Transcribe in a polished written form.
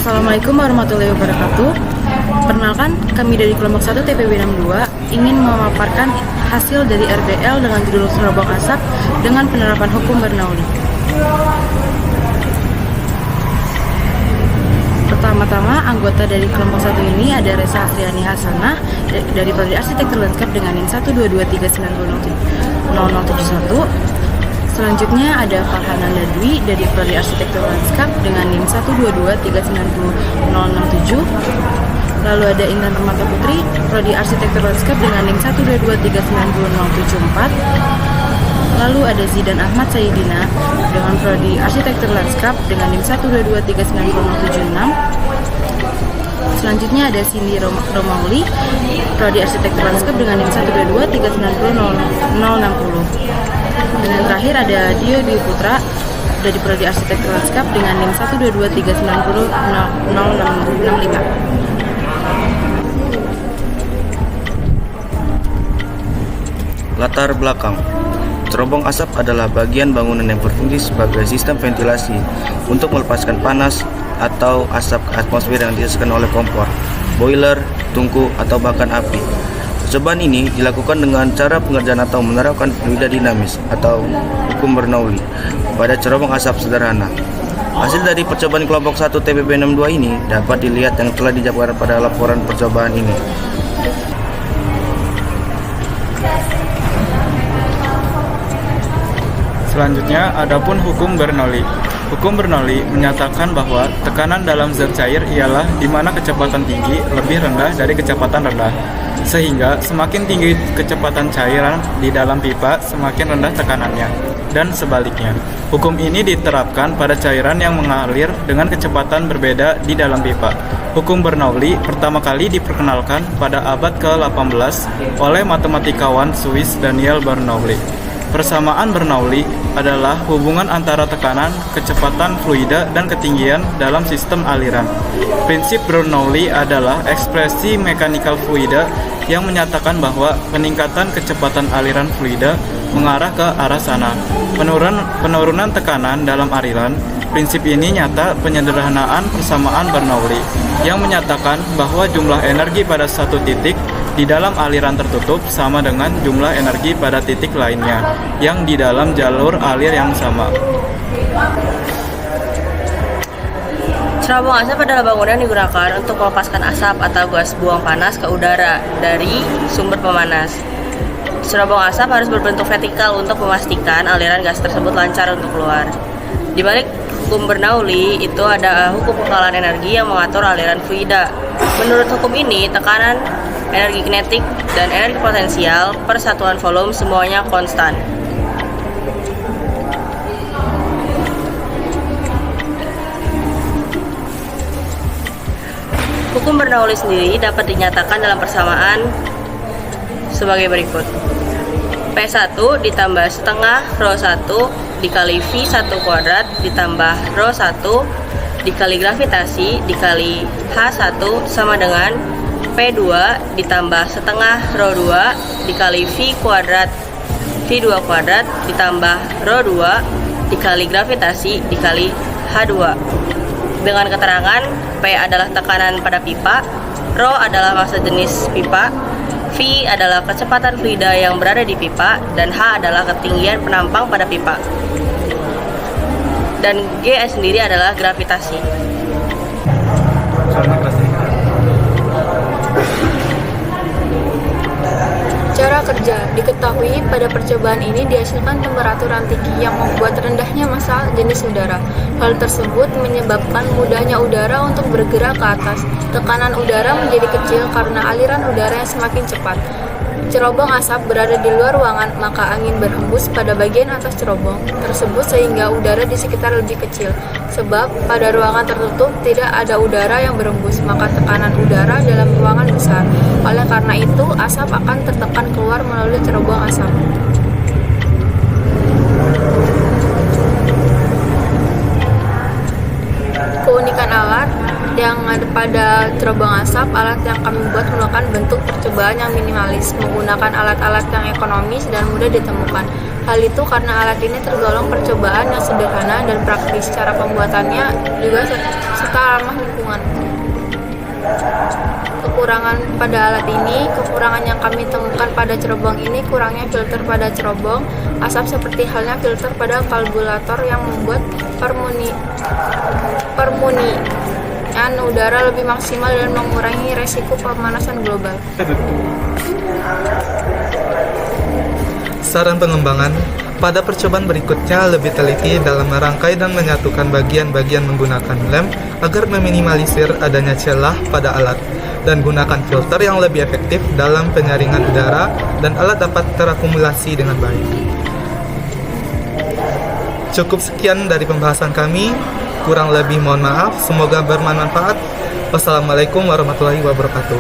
Assalamualaikum warahmatullahi wabarakatuh. Perkenalkan, kami dari kelompok 1 TPB 62 ingin memaparkan hasil dari RBL dengan judul Cerobong Asap dengan penerapan hukum Bernoulli. Pertama-tama, anggota dari kelompok 1 ini ada Reza Afriani Hasanah dari Prodi Arsitektur Lanskap dengan NIM 122390071. Selanjutnya ada Farhana Dwi dari Prodi Arsitektur Lanskap dengan NIM 122390067. Lalu ada Intan Permata Putri, Prodi Arsitektur Lanskap dengan NIM 122390074. Lalu ada Zidan Ahmad Sayidina dengan Prodi Arsitektur Lanskap dengan NIM 122390076. Selanjutnya ada Cindy Romauli, Prodi Arsitektur Lanskap dengan NIM 122390060. Dan yang terakhir ada Dio Dwi Putra dari Prodi Arsitektur Lanskap dengan NIM 122390065. Latar belakang. Cerobong asap adalah bagian bangunan yang berfungsi sebagai sistem ventilasi untuk melepaskan panas atau asap ke atmosfer yang dihasilkan oleh kompor, boiler, tungku, atau bahkan api. Percobaan ini dilakukan dengan cara pengerjaan atau menerapkan fluida dinamis atau hukum Bernoulli pada cerobong asap sederhana. Hasil dari percobaan kelompok 1 TPB 62 ini dapat dilihat yang telah dijabarkan pada laporan percobaan ini. Selanjutnya, adapun hukum Bernoulli. Hukum Bernoulli menyatakan bahwa tekanan dalam zat cair ialah di mana kecepatan tinggi lebih rendah dari kecepatan rendah. Sehingga semakin tinggi kecepatan cairan di dalam pipa, semakin rendah tekanannya. Dan sebaliknya, hukum ini diterapkan pada cairan yang mengalir dengan kecepatan berbeda di dalam pipa. Hukum Bernoulli pertama kali diperkenalkan pada abad ke-18 oleh matematikawan Swiss Daniel Bernoulli. Persamaan Bernoulli adalah hubungan antara tekanan, kecepatan fluida, dan ketinggian dalam sistem aliran. Prinsip Bernoulli adalah ekspresi mekanikal fluida yang menyatakan bahwa peningkatan kecepatan aliran fluida mengarah ke arah sana. Penurunan tekanan dalam aliran. Prinsip ini nyata penyederhanaan persamaan Bernoulli yang menyatakan bahwa jumlah energi pada satu titik di dalam aliran tertutup sama dengan jumlah energi pada titik lainnya yang di dalam jalur alir yang sama. Cerobong asap adalah bangunan yang digunakan untuk melepaskan asap atau gas buang panas ke udara dari sumber pemanas. Cerobong asap harus berbentuk vertikal untuk memastikan aliran gas tersebut lancar untuk keluar. Di balik hukum Bernoulli itu ada hukum pengkalan energi yang mengatur aliran fluida. Menurut hukum ini, tekanan, energi kinetik, dan energi potensial per satuan volume semuanya konstan. Hukum Bernoulli sendiri dapat dinyatakan dalam persamaan sebagai berikut. P1 ditambah setengah rho 1 dikali V1 kuadrat ditambah rho 1 dikali gravitasi dikali H1 sama dengan P2 ditambah setengah rho 2 dikali V kuadrat V2 kuadrat ditambah rho 2 dikali gravitasi dikali H2. Dengan keterangan P adalah tekanan pada pipa, rho adalah massa jenis pipa, V adalah kecepatan fluida yang berada di pipa, dan H adalah ketinggian penampang pada pipa. Dan G sendiri adalah gravitasi. Cara kerja diketahui pada percobaan ini dihasilkan temperaturan tinggi yang membuat rendahnya massa jenis udara. Hal tersebut menyebabkan mudahnya udara untuk bergerak ke atas. Tekanan udara menjadi kecil karena aliran udara yang semakin cepat. Cerobong asap berada di luar ruangan, maka angin berhembus pada bagian atas cerobong tersebut sehingga udara di sekitar lebih kecil. Sebab pada ruangan tertutup tidak ada udara yang berhembus, maka tekanan udara dalam ruangan besar. Oleh karena itu, asap akan tertekan keluar melalui cerobong asap. Keunikan alat yang paling Pada cerobong asap, alat yang kami buat melakukan bentuk percobaan yang minimalis, menggunakan alat-alat yang ekonomis dan mudah ditemukan. Hal itu karena alat ini tergolong percobaan yang sederhana dan praktis. Cara pembuatannya juga serta ramah lingkungan. Kekurangan pada alat ini, kekurangan yang kami temukan pada cerobong ini, kurangnya filter pada cerobong asap seperti halnya filter pada karburator yang membuat permunian udara lebih maksimal dan mengurangi resiko pemanasan global. Saran pengembangan, pada percobaan berikutnya lebih teliti dalam merangkai dan menyatukan bagian-bagian menggunakan lem agar meminimalisir adanya celah pada alat, dan gunakan filter yang lebih efektif dalam penyaringan udara dan alat dapat terakumulasi dengan baik. Cukup sekian dari pembahasan kami, kurang lebih mohon maaf, semoga bermanfaat. Wassalamualaikum warahmatullahi wabarakatuh.